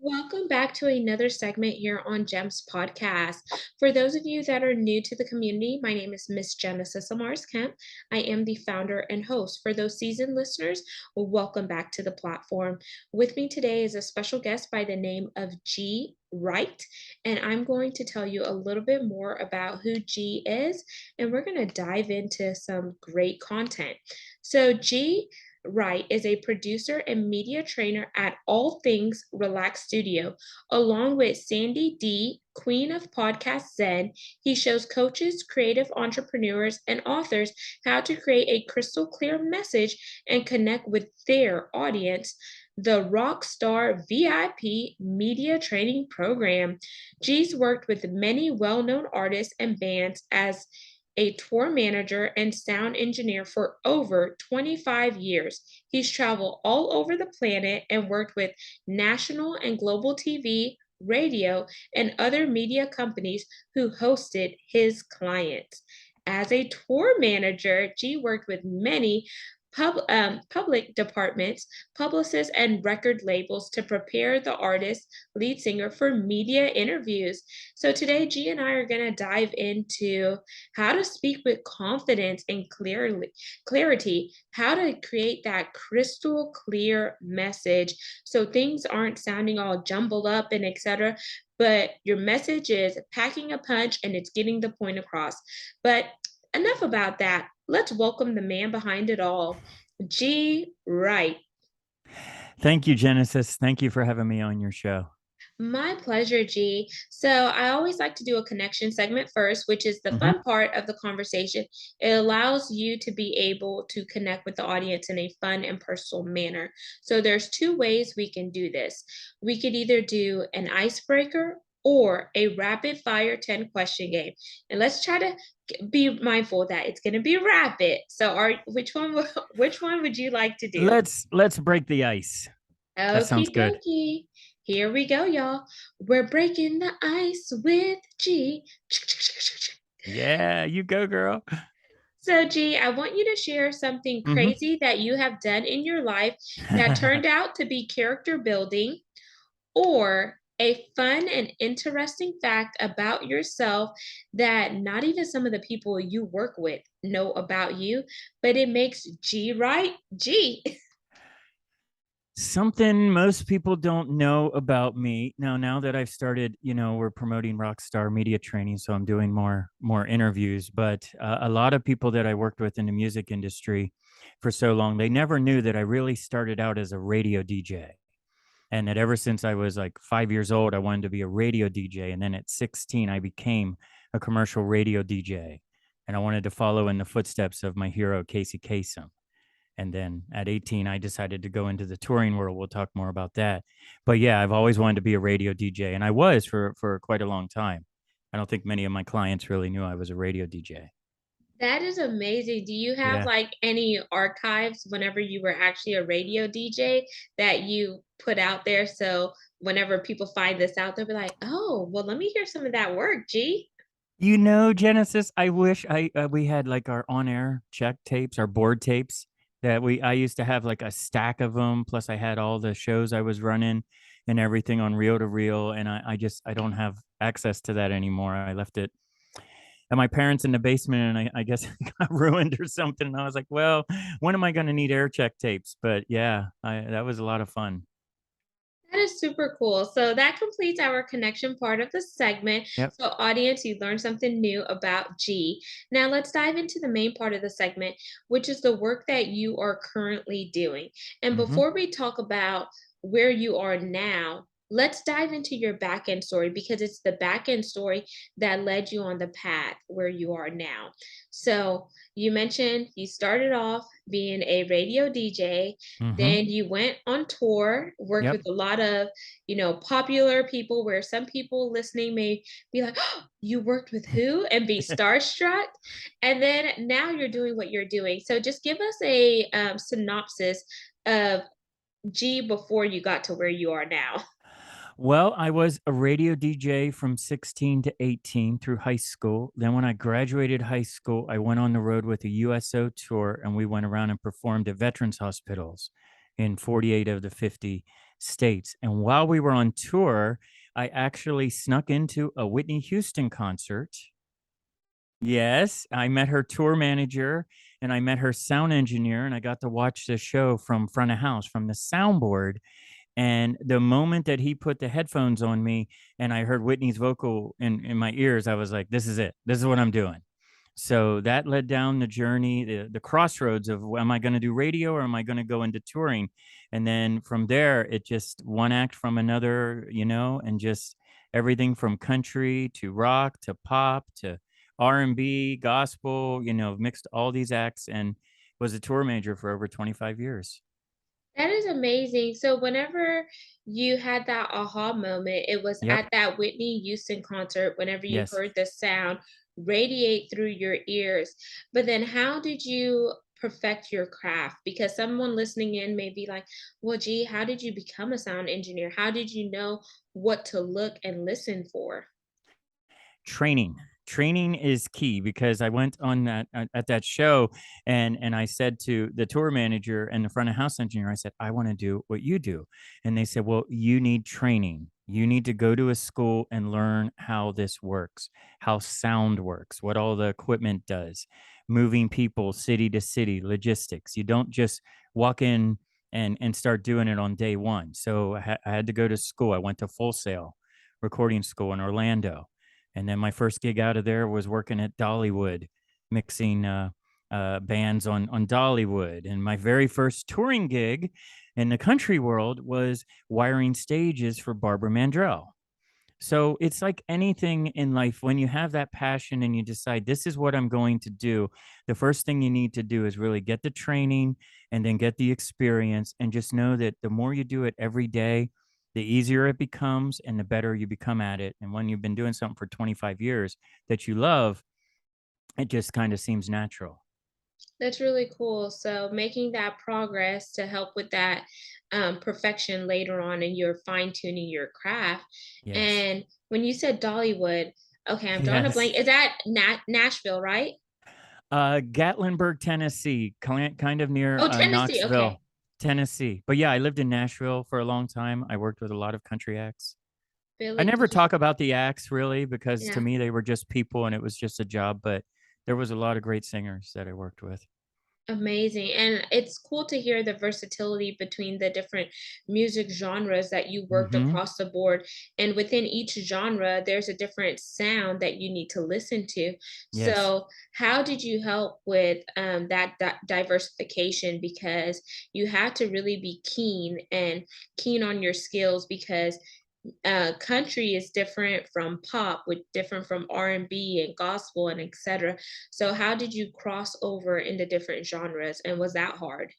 Welcome back to another segment here on GEMS podcast. For those of you that are new to the community, my name is Miss Genesis Amaris Kemp. I am the founder and host. For those seasoned listeners, welcome back to the platform. With me today is a special guest by the name of G. Wright, and I'm going to tell you a little bit more about who G is, and we're going to dive into some great content. So, G Wright is a producer and media trainer at All Things Relax Studio. Along with Sandi D, queen of Podcast Zen, he shows coaches, creative entrepreneurs, and authors how to create a crystal clear message and connect with their audience. The Rockstar VIP Media Training Program. G's worked with many well known artists and bands as a tour manager and sound engineer for over 25 years. He's traveled all over the planet and worked with national and global TV, radio, and other media companies who hosted his clients. As a tour manager, G worked with many public departments, publicists, and record labels to prepare the artist lead singer for media interviews. So today, G and I are going to dive into how to speak with confidence and clarity, how to create that crystal clear message so things aren't sounding all jumbled up and etc. But your message is packing a punch and it's getting the point across. But enough about that. Let's welcome the man behind it all, G. Wright. Thank you, Genesis. Thank you for having me on your show. My pleasure, G. So I always like to do a connection segment first, which is the fun part of the conversation. It allows you to be able to connect with the audience in a fun and personal manner. So there's two ways we can do this. We could either do an icebreaker or a rapid fire 10 question game. And let's try to be mindful that it's going to be rapid. So which one would you like to do? Let's break the ice. That sounds Okie good. dokie. Here we go, y'all. We're breaking the ice with G. Yeah, you go, girl. So, G, I want you to share something crazy that you have done in your life that turned out to be character building, or a fun and interesting fact about yourself that not even some of the people you work with know about you, but it makes G Wright G. Something most people don't know about me now that I've started, we're promoting Rockstar media training, so I'm doing more interviews. But a lot of people that I worked with in the music industry for so long, they never knew that I really started out as a radio DJ. And that ever since I was like 5 years old, I wanted to be a radio DJ. And then at 16, I became a commercial radio DJ. And I wanted to follow in the footsteps of my hero, Casey Kasem. And then at 18, I decided to go into the touring world. We'll talk more about that. But yeah, I've always wanted to be a radio DJ. And I was for quite a long time. I don't think many of my clients really knew I was a radio DJ. That is amazing. Do you have Yeah. like any archives whenever you were actually a radio DJ that you put out there? So whenever people find this out, they'll be like, oh, well, let me hear some of that work, G. Genesis, I wish we had like our on-air check tapes, our board tapes that I used to have like a stack of them. Plus, I had all the shows I was running and everything on reel to reel, and I don't have access to that anymore. I left it at my parents in the basement, and I guess it got ruined or something. And I was like, well, when am I going to need air check tapes? But yeah, that was a lot of fun. That is super cool. So that completes our connection part of the segment. Yep. So, audience, you learned something new about G. Now, let's dive into the main part of the segment, which is the work that you are currently doing. And Mm-hmm. before we talk about where you are now, let's dive into your back end story because it's the back end story that led you on the path where you are now. So, you mentioned you started off being a radio DJ, Mm-hmm. then you went on tour, worked Yep. with a lot of, popular people where some people listening may be like, oh, you worked with who? And be starstruck. And then now you're doing what you're doing. So just give us a synopsis of G before you got to where you are now. Well, I was a radio DJ from 16 to 18 through high school. Then, when I graduated high school, I went on the road with a USO tour, and we went around and performed at veterans hospitals in 48 of the 50 states. And while we were on tour, I actually snuck into a Whitney Houston concert. Yes, I met her tour manager and I met her sound engineer, and I got to watch the show from front of house from the soundboard. And the moment that he put the headphones on me and I heard Whitney's vocal in my ears, I was like, this is it. This is what I'm doing. So that led down the journey, the crossroads of, am I going to do radio or am I going to go into touring? And then from there, it just one act from another, and just everything from country to rock to pop to R&B, gospel, mixed all these acts and was a tour manager for over 25 years. That is amazing. So whenever you had that aha moment, it was Yep. at that Whitney Houston concert whenever you Yes. heard the sound radiate through your ears. But then how did you perfect your craft? Because someone listening in may be like, well, gee, how did you become a sound engineer? How did you know what to look and listen for? Training is key, because I went on that at that show, and I said to the tour manager and the front of house engineer, I said, I want to do what you do. And they said, well, you need training. You need to go to a school and learn how this works, how sound works, what all the equipment does, moving people city to city, logistics. You don't just walk in and start doing it on day one. So I had to go to school. I went to Full Sail recording school in Orlando. And then my first gig out of there was working at Dollywood, mixing bands on Dollywood. And my very first touring gig in the country world was wiring stages for Barbara Mandrell. So it's like anything in life, when you have that passion and you decide this is what I'm going to do, the first thing you need to do is really get the training and then get the experience, and just know that the more you do it every day, the easier it becomes and the better you become at it. And when you've been doing something for 25 years that you love, it just kind of seems natural. That's really cool. So making that progress to help with that perfection later on, and you're fine tuning your craft. Yes. And when you said Dollywood, okay, I'm drawing a Yes. blank. Is that Nashville, right? Gatlinburg, Tennessee, kind of near Oh, Tennessee. Okay. Knoxville, Tennessee. But yeah, I lived in Nashville for a long time. I worked with a lot of country acts. I Billy, never did you? talk about the acts really, because to Yeah. me they were just people and it was just a job. But there was a lot of great singers that I worked with. Amazing. And it's cool to hear the versatility between the different music genres that you worked Mm-hmm. across the board. And within each genre, there's a different sound that you need to listen to. Yes. So, how did you help with that diversification? Because you had to really be keen on your skills, because country is different from pop, with different from R&B and gospel and etc. So how did you cross over into different genres, and was that hard?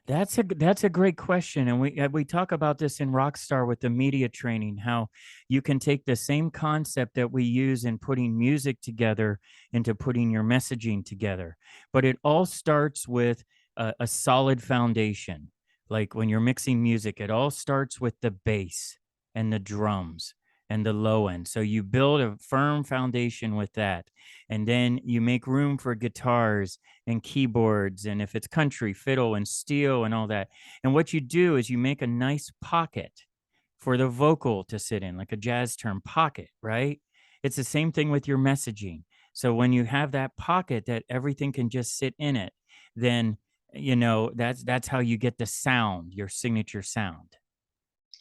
That's a great question, and we talk about this in Rockstar with the media training. How you can take the same concept that we use in putting music together into putting your messaging together, but it all starts with a solid foundation. Like when you're mixing music, it all starts with the bass and the drums and the low end. So you build a firm foundation with that, and then you make room for guitars and keyboards, and if it's country, fiddle and steel and all that. And what you do is you make a nice pocket for the vocal to sit in, like a jazz term, pocket, right? It's the same thing with your messaging. So when you have that pocket that everything can just sit in it, then that's how you get the sound, your signature sound.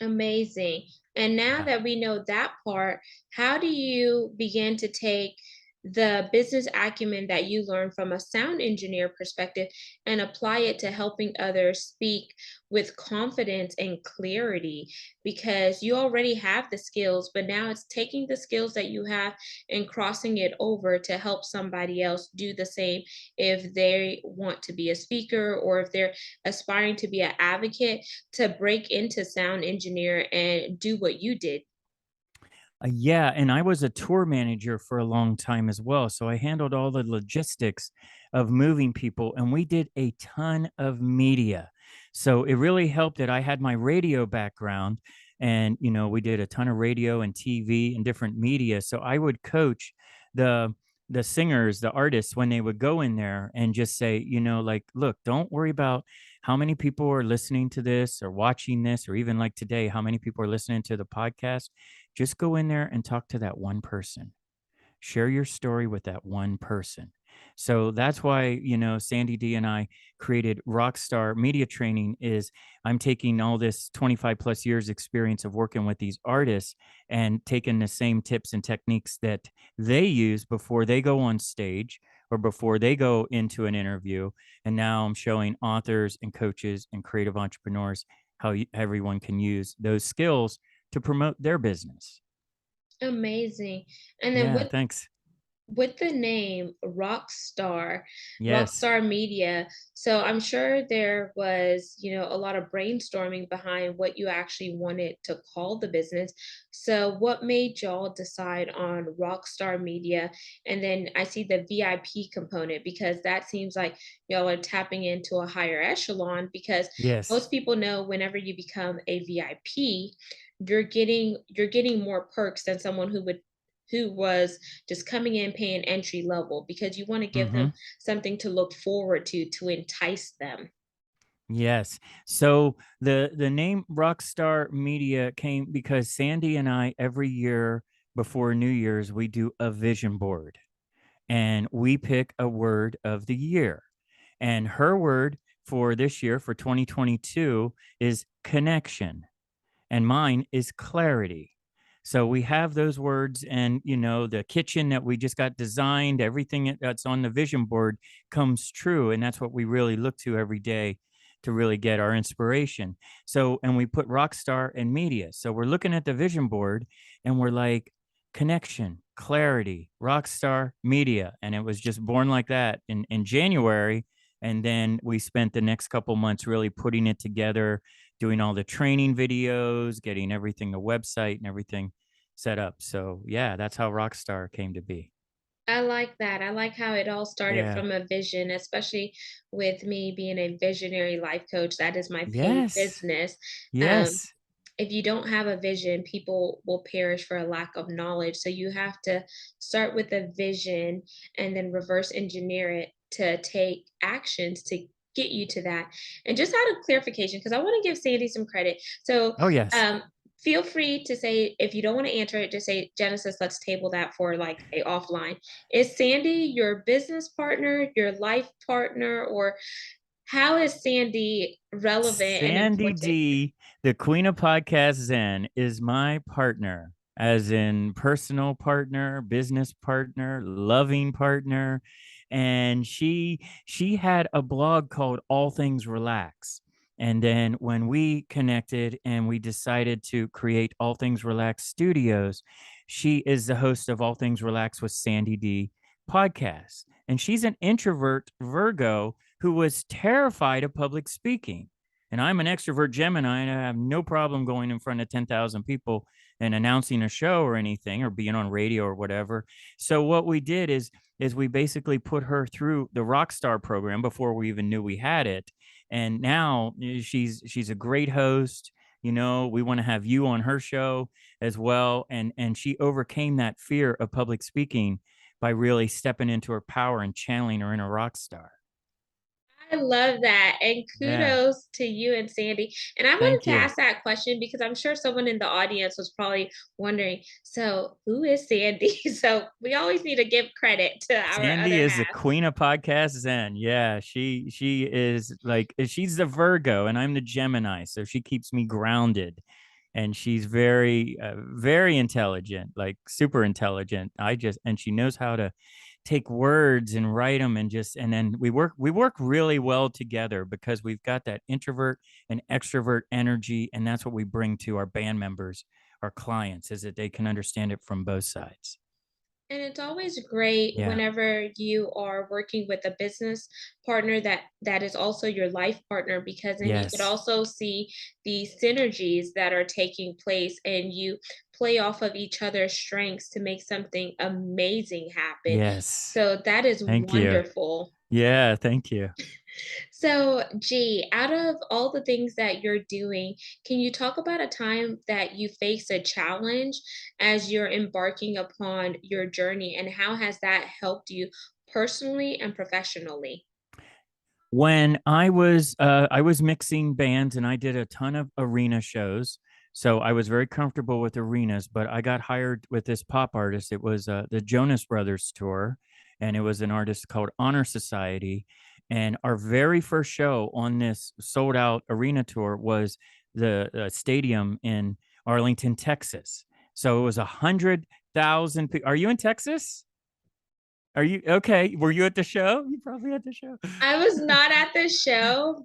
Amazing. And now Yeah. that we know that part, how do you begin to take the business acumen that you learned from a sound engineer perspective and apply it to helping others speak with confidence and clarity? Because you already have the skills, but now it's taking the skills that you have and crossing it over to help somebody else do the same if they want to be a speaker, or if they're aspiring to be an advocate, to break into sound engineer and do what you did. Yeah, and I was a tour manager for a long time as well. So I handled all the logistics of moving people, and we did a ton of media. So it really helped that I had my radio background, and we did a ton of radio and TV and different media. So I would coach the the singers, the artists, when they would go in there and just say, like, look, don't worry about how many people are listening to this or watching this, or even like today, how many people are listening to the podcast. Just go in there and talk to that one person. Share your story with that one person. So that's why, Sandi D and I created Rockstar Media Training. Is I'm taking all this 25 plus years experience of working with these artists and taking the same tips and techniques that they use before they go on stage or before they go into an interview. And now I'm showing authors and coaches and creative entrepreneurs how everyone can use those skills to promote their business. Amazing. And then Yeah, thanks. with the name Yes. Rockstar Media, so I'm sure there was, a lot of brainstorming behind what you actually wanted to call the business. So what made y'all decide on Rockstar Media? And then I see the VIP component, because that seems like y'all are tapping into a higher echelon, because Yes. most people know whenever you become a VIP, you're getting more perks than someone who was just coming in paying entry level, because you want to give them Mm-hmm. something to look forward to entice them. Yes. So the name Rockstar Media came because Sandi and I, every year before New Year's, we do a vision board and we pick a word of the year. And her word for this year, for 2022, is connection. And mine is clarity. So we have those words, and the kitchen that we just got designed, everything that's on the vision board comes true. And that's what we really look to every day to really get our inspiration. So, and we put Rockstar and Media. So we're looking at the vision board and we're like, connection, clarity, Rockstar Media. And it was just born like that in January. And then we spent the next couple months really putting it together, doing all the training videos, getting everything, the website and everything set up. So yeah, that's how Rockstar came to be. I like that. I like how it all started Yeah. from a vision, especially with me being a visionary life coach. That is my paid Yes. business. Um, Yes. if you don't have a vision, people will perish for a lack of knowledge. So you have to start with a vision and then reverse engineer it to take actions to get you to that. And just out of clarification, because I want to give Sandi some credit. So Oh yes. um, feel free to say, if you don't want to answer it, just say, Genesis, let's table that for like a offline. Is Sandi your business partner, your life partner, or how is Sandi relevant and Sandi important? D, the queen of Podcast Zen, is my partner, as in personal partner, business partner, loving partner. And she had a blog called All Things Relax. And then when we connected and we decided to create All Things Relax Studios, she is the host of All Things Relax with Sandi D podcast. And she's an introvert Virgo who was terrified of public speaking. And I'm an extrovert Gemini, and I have no problem going in front of 10,000 people and announcing a show or anything, or being on radio or whatever. So what we did is we basically put her through the Rockstar program before we even knew we had it. And now she's a great host. We want to have you on her show as well. And she overcame that fear of public speaking by really stepping into her power and channeling her inner rock star. I love that. And Yeah. kudos to you and Sandi. And I wanted Thank to you. ask that question because I'm sure someone in the audience was probably wondering, so who is Sandi? So we always need to give credit to our Sandi other is the half. queen of Podcast Zen. Yeah, she is like, she's the Virgo and I'm the Gemini, so she keeps me grounded. And she's very intelligent, like super intelligent. And she knows how to take words and write them, and then we work really well together because we've got that introvert and extrovert energy, and that's what we bring to our band members, our clients, is that they can understand it from both sides. And it's always great Yeah. whenever you are working with a business partner that is also your life partner, because then you could Yes. also see the synergies that are taking place, and you play off of each other's strengths to make something amazing happen. Yes. So that is Thank you. wonderful. Yeah, thank you. So, G, out of all the things that you're doing, can you talk about a time that you faced a challenge as you're embarking upon your journey, and how has that helped you personally and professionally? When I was mixing bands and I did a ton of arena shows. So I was very comfortable with arenas, but I got hired with this pop artist. It was the Jonas Brothers tour, and it was an artist called Honor Society. And our very first show on this sold out arena tour was the stadium in Arlington, Texas. So it was 100,000 people. Are you in Texas? Are you okay? Were you at the show? You probably at the show. I was not at the show.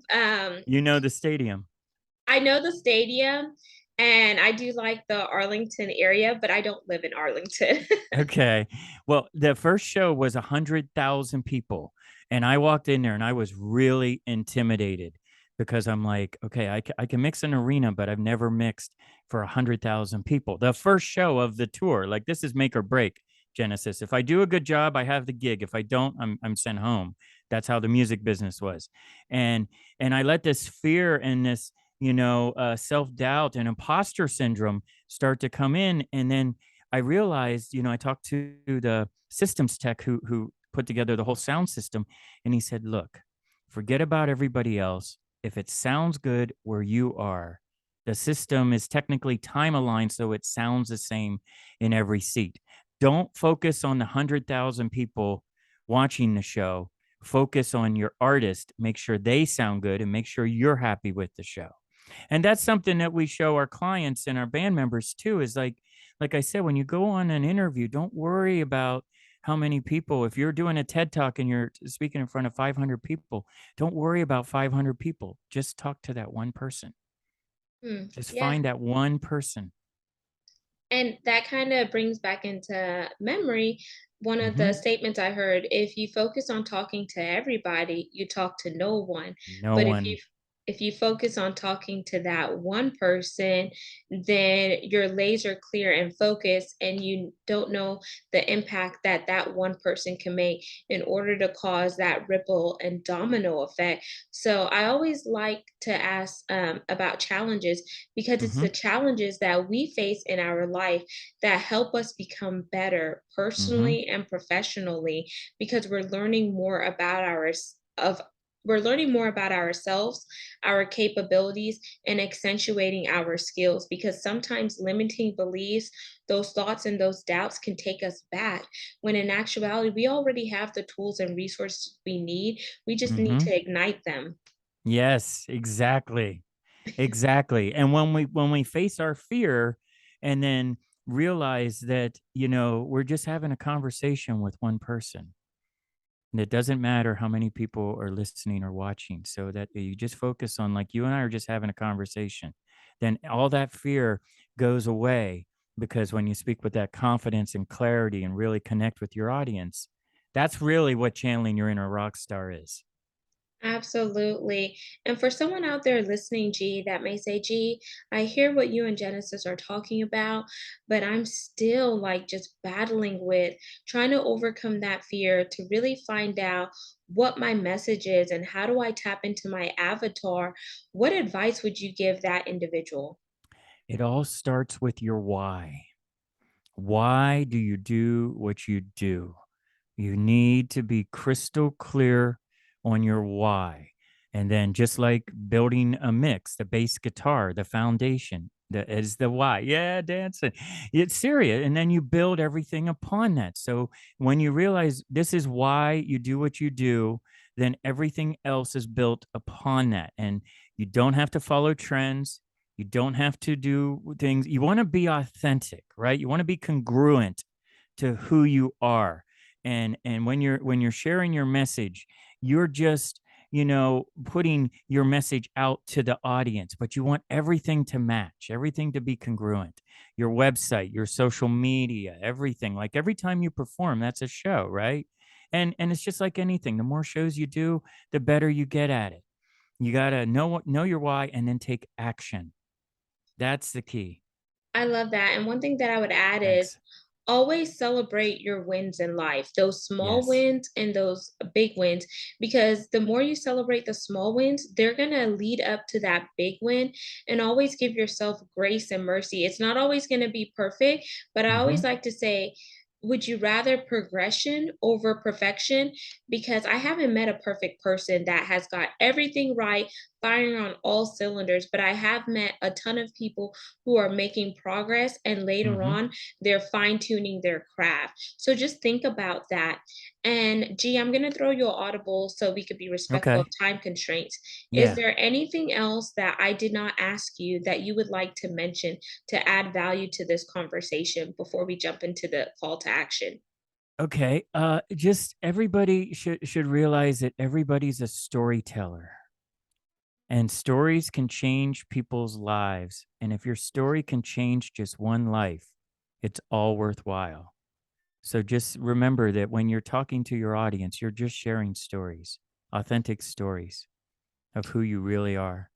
You know the stadium. I know the stadium, and I do like the Arlington area, but I don't live in Arlington. Okay. Well, the first show was 100,000 people. And I walked in there and I was really intimidated because I'm like, okay, I can mix an arena, but I've never mixed for 100,000 people. The first show of the tour, like this is make or break Genesis. If I do a good job, I have the gig. If I don't, I'm sent home. That's how the music business was. And and I let this fear and this, self-doubt and imposter syndrome start to come in. And then I realized, I talked to the systems tech who put together the whole sound system, and he said, "Look, forget about everybody else. If it sounds good where you are, the system is technically time aligned, so it sounds the same in every seat. Don't focus on the 100,000 people watching the show. Focus on your artist. Make sure they sound good, and make sure you're happy with the show." And that's something that we show our clients and our band members too, is like I said, when you go on an interview, don't worry about how many people. If you're doing a TED talk and you're speaking in front of 500 people, don't worry about 500 people. Just talk to that one person. Just Yeah. find that one person. And that kind of brings back into memory one of the Hmm. statements I heard: if you focus on talking to everybody, you talk to no one. No But one. if you focus on talking to that one person, then you're laser clear and focused, and you don't know the impact that that one person can make in order to cause that ripple and domino effect. So I always like to ask about challenges, because it's Hmm. the challenges that we face in our life that help us become better Hmm. personally and professionally, because of we're learning more about ourselves, our capabilities, and accentuating our skills, because sometimes limiting beliefs, those thoughts and those doubts can take us back, when in actuality we already have the tools and resources we need. We just need Hmm. to ignite them. Yes, exactly. Exactly. And when we face our fear and then realize that, we're just having a conversation with one person. And it doesn't matter how many people are listening or watching. So that you just focus on, like, you and I are just having a conversation. Then all that fear goes away, because when you speak with that confidence and clarity and really connect with your audience, that's really what channeling your inner rock star is. Absolutely. And for someone out there listening, G, that may say, G, I hear what you and Genesis are talking about, but I'm still like just battling with trying to overcome that fear to really find out what my message is and how do I tap into my avatar. What advice would you give that individual? It all starts with your why. Why do you do what you do? You need to be crystal clear on your why. And then, just like building a mix, the bass guitar, the foundation, that is the why. Yeah, dancing. It's serious. And then you build everything upon that. So when you realize this is why you do what you do, then everything else is built upon that. And you don't have to follow trends. You don't have to do things. You want to be authentic, right? You want to be congruent to who you are. And when you're sharing your message, you're just, putting your message out to the audience, but you want everything to match, everything to be congruent. Your website, your social media, everything. Like every time you perform, that's a show, right? And it's just like anything. The more shows you do, the better you get at it. You got to know your why, and then take action. That's the key. I love that. And one thing that I would add is Thanks. always celebrate your wins in life, those small Yes. wins and those big wins, because the more you celebrate the small wins, they're going to lead up to that big win. And always give yourself grace and mercy. It's not always going to be perfect, but I always Hmm. like to say, would you rather progression over perfection? Because I haven't met a perfect person that has got everything right, firing on all cylinders, but I have met a ton of people who are making progress, and later Hmm. on they're fine tuning their craft. So just think about that. And G, I'm going to throw you an audible so we could be respectful of Okay. time constraints. Is Yeah. there anything else that I did not ask you that you would like to mention to add value to this conversation before we jump into the call to action? Okay. Just everybody should realize that everybody's a storyteller. And stories can change people's lives. And if your story can change just one life, it's all worthwhile. So just remember that when you're talking to your audience, you're just sharing stories, authentic stories of who you really are.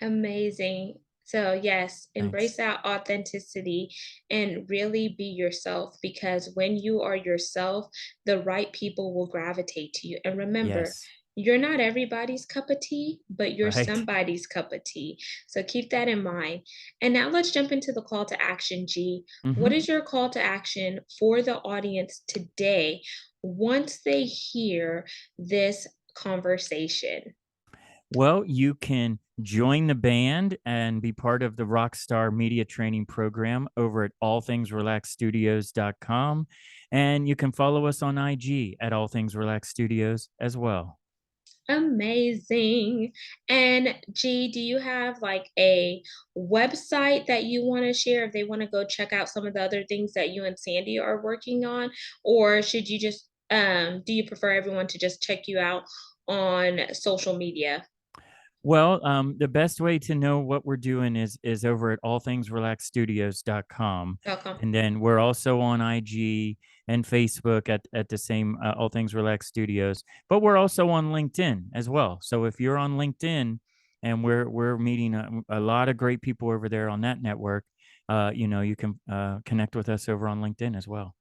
Amazing. So, yes, embrace Thanks. that authenticity and really be yourself, because when you are yourself, the right people will gravitate to you. And remember, Yes. you're not everybody's cup of tea, but you're Right. somebody's cup of tea. So, keep that in mind. And now let's jump into the call to action, G. What Hmm. is your call to action for the audience today once they hear this conversation? Well, you can join the band and be part of the Rockstar Media Training Program over at allthingsrelaxstudios.com. And you can follow us on IG at All Things Relax Studios as well. Amazing. And G, do you have like a website that you want to share if they want to go check out some of the other things that you and Sandy are working on? Or should you just do you prefer everyone to just check you out on social media? Well, the best way to know what we're doing is over at allthingsrelaxstudios.com. .com. And then we're also on IG and Facebook at the same All Things Relax Studios. But we're also on LinkedIn as well. So if you're on LinkedIn, and we're meeting a lot of great people over there on that network, you can connect with us over on LinkedIn as well.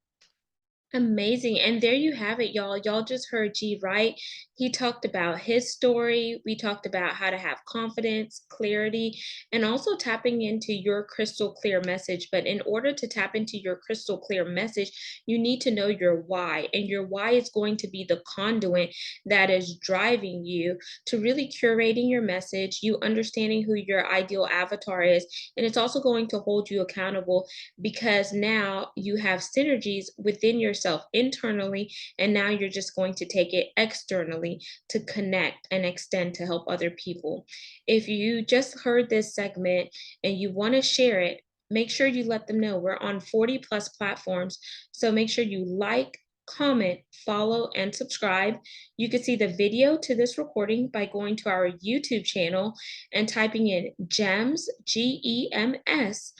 Amazing. And there you have it, y'all. Y'all just heard G, right? He talked about his story. We talked about how to have confidence, clarity, and also tapping into your crystal clear message. But in order to tap into your crystal clear message, you need to know your why. And your why is going to be the conduit that is driving you to really curating your message, you understanding who your ideal avatar is. And it's also going to hold you accountable, because now you have synergies within yourself internally, and now you're just going to take it externally to connect and extend to help other people. If you just heard this segment and you want to share it, make sure you let them know. We're on 40 plus platforms, so make sure you like, comment, follow, and subscribe. You can see the video to this recording by going to our YouTube channel and typing in GEMS, GEMS,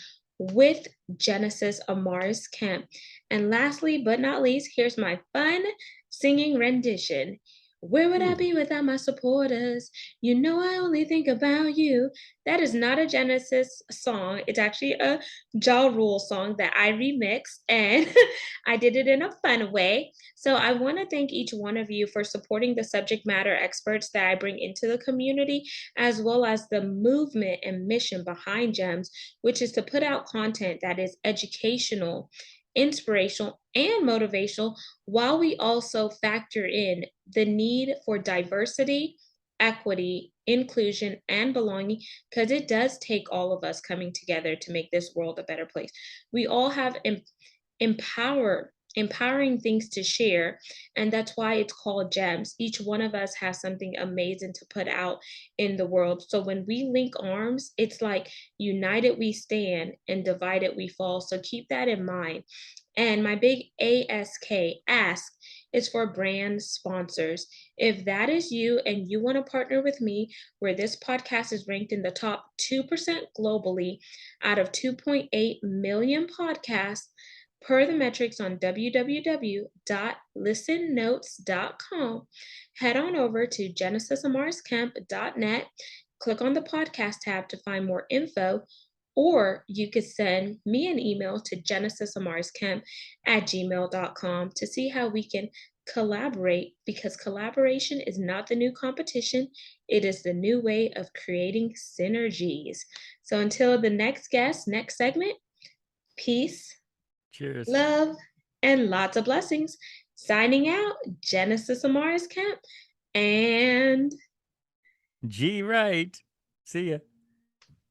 with Genesis Amaris Kemp. And lastly, but not least, here's my fun singing rendition. Where would I Ooh. be without my supporters? You know I only think about you. That is not a Genesis song. It's actually a Ja Rule song that I remixed, and I did it in a fun way. So I want to thank each one of you for supporting the subject matter experts that I bring into the community, as well as the movement and mission behind GEMS, which is to put out content that is educational, inspirational, and motivational, while we also factor in the need for diversity, equity, inclusion, and belonging, because it does take all of us coming together to make this world a better place. We all have empowering things to share, and that's why it's called Gems. Each one of us has something amazing to put out in the world. So when we link arms, it's like united we stand and divided we fall. So keep that in mind. And my big ask is for brand sponsors. If that is you and you want to partner with me, where this podcast is ranked in the top 2% globally out of 2.8 million podcasts, per the metrics on www.listennotes.com, head on over to genesisamarscamp.net, click on the podcast tab to find more info, or you could send me an email to genesisamarisKemp@gmail.com to see how we can collaborate, because collaboration is not the new competition, it is the new way of creating synergies. So until the next guest, next segment, peace, Cheers. love, and lots of blessings. Signing out, Genesis Amaris Kemp and G. Wright. See ya.